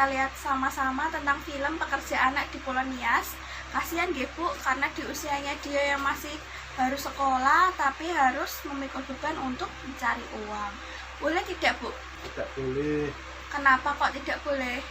kita lihat sama-sama tentang film Pekerja Anak di Polonias. Kasihan nggih Bu, karena di usianya dia yang masih harus sekolah tapi harus memikul beban untuk mencari uang. Boleh tidak Bu? Tidak boleh, Kenapa kok tidak boleh?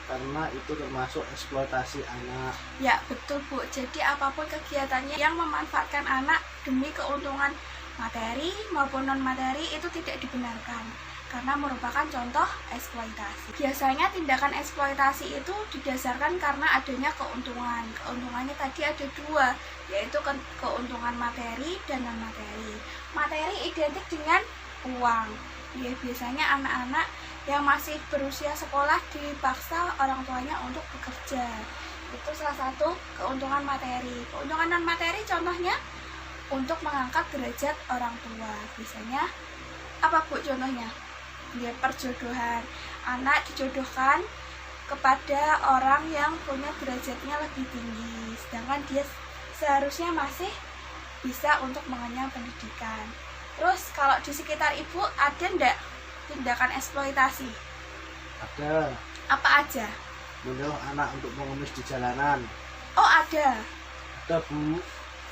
karena itu termasuk eksploitasi anak. Ya betul Bu, jadi apapun kegiatannya yang memanfaatkan anak demi keuntungan materi maupun non materi itu tidak dibenarkan, karena merupakan contoh eksploitasi. Biasanya tindakan eksploitasi itu didasarkan karena adanya keuntungan. Keuntungannya tadi ada dua, yaitu keuntungan materi dan non materi. Materi identik dengan uang. Ya, biasanya anak-anak yang masih berusia sekolah dipaksa orang tuanya untuk bekerja. Itu salah satu keuntungan materi. Keuntungan non materi contohnya untuk mengangkat derajat orang tua. Biasanya apa Bu contohnya? Ya, perjodohan. Anak dijodohkan kepada orang yang punya derajatnya lebih tinggi, sedangkan dia seharusnya masih bisa untuk mengenyam pendidikan. Terus kalau di sekitar Ibu ada ndak tindakan eksploitasi? Ada Apa aja? menyuruh anak untuk mengemis di jalanan. Oh ada. Ada Bu.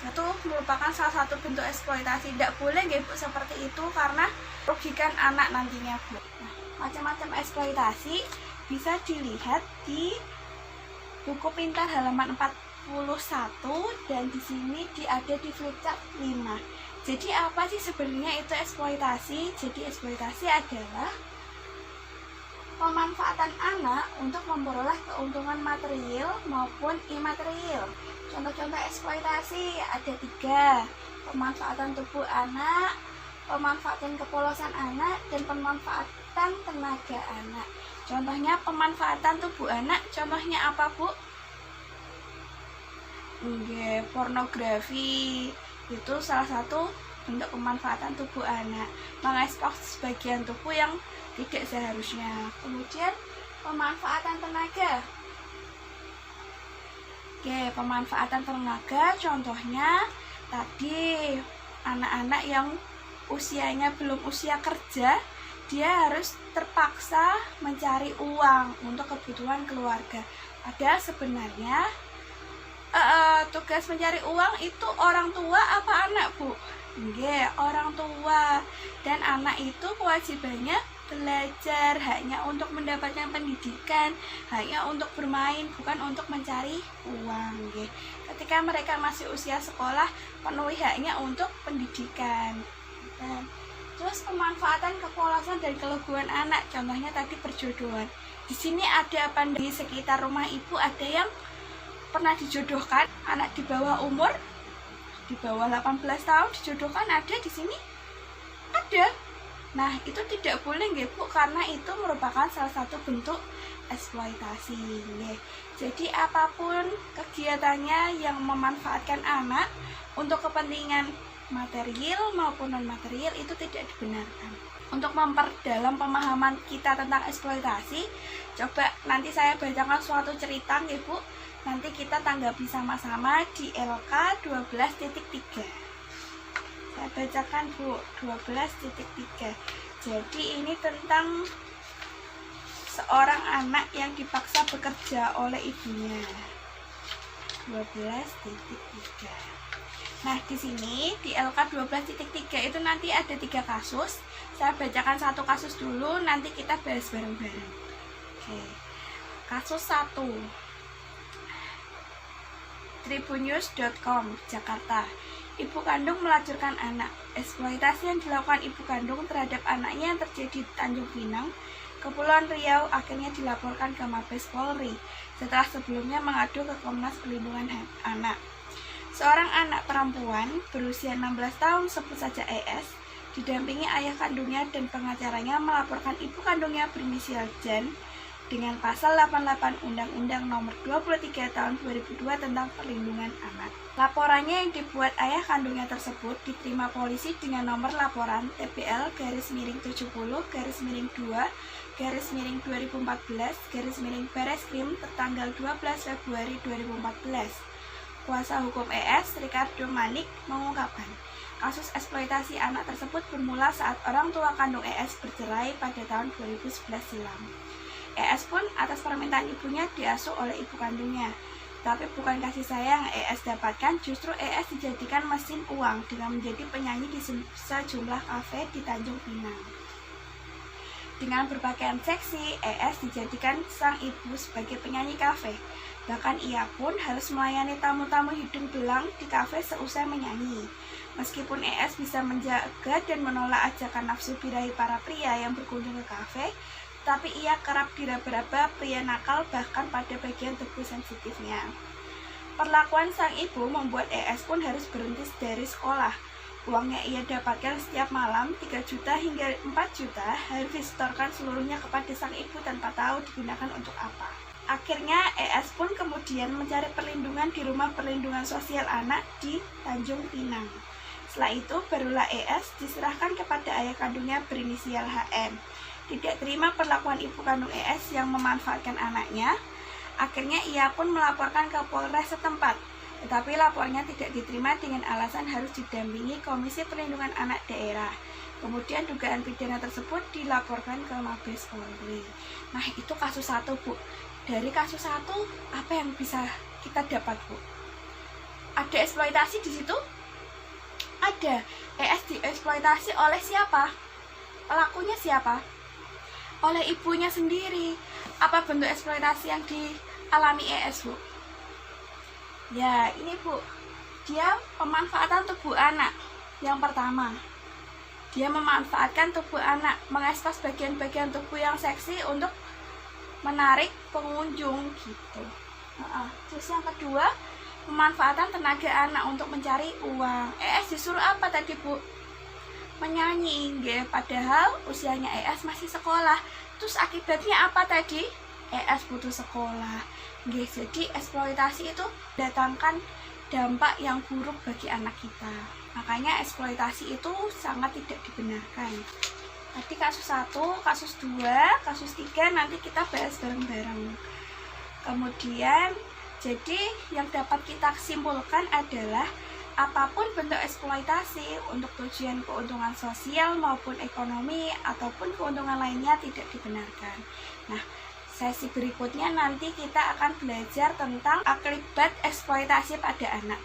Itu merupakan salah satu bentuk eksploitasi. Tidak boleh nggih Bu seperti itu, karena merugikan anak nantinya Bu. Nah, macam-macam eksploitasi bisa dilihat di buku pintar halaman 41, dan di sini ada di flipchart 5. Jadi apa sih sebenarnya itu eksploitasi? Jadi eksploitasi adalah pemanfaatan anak untuk memperoleh keuntungan material maupun imaterial. Contoh-contoh eksploitasi ada 3: pemanfaatan tubuh anak, pemanfaatan kepolosan anak, dan pemanfaatan tenaga anak. Contohnya pemanfaatan tubuh anak, contohnya apa Bu? Pornografi itu salah satu bentuk pemanfaatan tubuh anak, mengekspos bagian tubuh yang tidak seharusnya. Kemudian pemanfaatan tenaga. Pemanfaatan tenaga contohnya tadi anak-anak yang usianya belum usia kerja, dia harus terpaksa mencari uang untuk kebutuhan keluarga. Padahal sebenarnya tugas mencari uang itu orang tua apa anak Bu? Orang tua. Dan anak itu kewajibannya belajar, hanya untuk mendapatkan pendidikan, hanya untuk bermain, bukan untuk mencari uang. Ketika mereka masih usia sekolah, penuhi haknya untuk pendidikan. Terus pemanfaatan kepolosan dan keleguan anak, contohnya tadi perjodohan. Di sini ada apa di sekitar rumah Ibu ada yang pernah dijodohkan, anak di bawah umur, di bawah 18 tahun dijodohkan, ada di sini? Ada. Nah, itu tidak boleh nggih Bu, karena itu merupakan salah satu bentuk eksploitasi nggih. Jadi apapun kegiatannya yang memanfaatkan anak untuk kepentingan material maupun non material itu tidak dibenarkan. Untuk memperdalam pemahaman kita tentang eksploitasi, coba nanti saya bacakan suatu cerita nggih Bu. Nanti kita tanggapi sama-sama di LK 12.3. Saya bacakan Bu, 12.3. Jadi ini tentang seorang anak yang dipaksa bekerja oleh ibunya. 12.3. Nah, di sini di LK 12.3 itu nanti ada 3 kasus. Saya bacakan satu kasus dulu, nanti kita bahas bareng-bareng. Oke. Kasus 1. Tribunnews.com, Jakarta. Ibu kandung melacurkan anak. Eksploitasi yang dilakukan ibu kandung terhadap anaknya yang terjadi di Tanjung Pinang, Kepulauan Riau akhirnya dilaporkan ke Mabes Polri setelah sebelumnya mengadu ke Komnas Perlindungan Anak. Seorang anak perempuan berusia 16 tahun sebut saja ES didampingi ayah kandungnya dan pengacaranya melaporkan ibu kandungnya berinisial Jan dengan pasal 88 Undang-Undang Nomor 23 Tahun 2002 tentang Perlindungan Anak. Laporannya yang dibuat ayah kandungnya tersebut diterima polisi dengan nomor laporan TPL-70-2-2014-Bareskrim tertanggal 12 Februari 2014. Kuasa hukum ES, Ricardo Manik, mengungkapkan, kasus eksploitasi anak tersebut bermula saat orang tua kandung ES bercerai pada tahun 2011 silam. ES pun atas permintaan ibunya diasuh oleh ibu kandungnya. Tapi bukan kasih sayang ES dapatkan, justru ES dijadikan mesin uang dengan menjadi penyanyi di sejumlah kafe di Tanjung Pinang. Dengan berpakaian seksi, ES dijadikan sang ibu sebagai penyanyi kafe. Bahkan ia pun harus melayani tamu-tamu hidung belang di kafe seusai menyanyi. Meskipun ES bisa menjaga dan menolak ajakan nafsu birahi para pria yang berkunjung ke kafe, tapi ia kerap diraba-raba pria nakal bahkan pada bagian tubuh sensitifnya. Perlakuan sang ibu membuat ES pun harus berhenti dari sekolah. Uangnya ia dapatkan setiap malam 3 juta hingga 4 juta harus disetorkan seluruhnya kepada sang ibu tanpa tahu digunakan untuk apa. Akhirnya ES pun kemudian mencari perlindungan di rumah perlindungan sosial anak di Tanjung Pinang. Setelah itu barulah ES diserahkan kepada ayah kandungnya berinisial HM. Tidak terima perlakuan ibu kandung ES yang memanfaatkan anaknya, akhirnya ia pun melaporkan ke Polres setempat. Tetapi lapornya tidak diterima dengan alasan harus didampingi Komisi Perlindungan Anak Daerah. Kemudian dugaan pidana tersebut dilaporkan ke Mabes Polri. Nah, itu kasus 1, Bu. Dari kasus 1, apa yang bisa kita dapat, Bu? Ada eksploitasi di situ? Ada. ES dieksploitasi oleh siapa? Pelakunya siapa? Oleh ibunya sendiri. Apa bentuk eksploitasi yang dialami ES, Bu? Ya, ini, Bu. Dia pemanfaatan tubuh anak. Yang pertama, dia memanfaatkan tubuh anak, mengekspos bagian-bagian tubuh yang seksi untuk menarik pengunjung gitu. Terus yang kedua, pemanfaatan tenaga anak untuk mencari uang. ES disuruh apa tadi, Bu? Menyanyi, nggih. Padahal usianya ES masih sekolah. Terus akibatnya apa tadi? ES butuh sekolah. Nggih, jadi eksploitasi itu datangkan dampak yang buruk bagi anak kita. Makanya eksploitasi itu sangat tidak dibenarkan. Tadi kasus 1, kasus 2, kasus 3 nanti kita bahas bareng-bareng. Kemudian, jadi yang dapat kita simpulkan adalah apapun bentuk eksploitasi untuk tujuan keuntungan sosial maupun ekonomi ataupun keuntungan lainnya tidak dibenarkan. Nah, sesi berikutnya nanti kita akan belajar tentang akibat eksploitasi pada anak.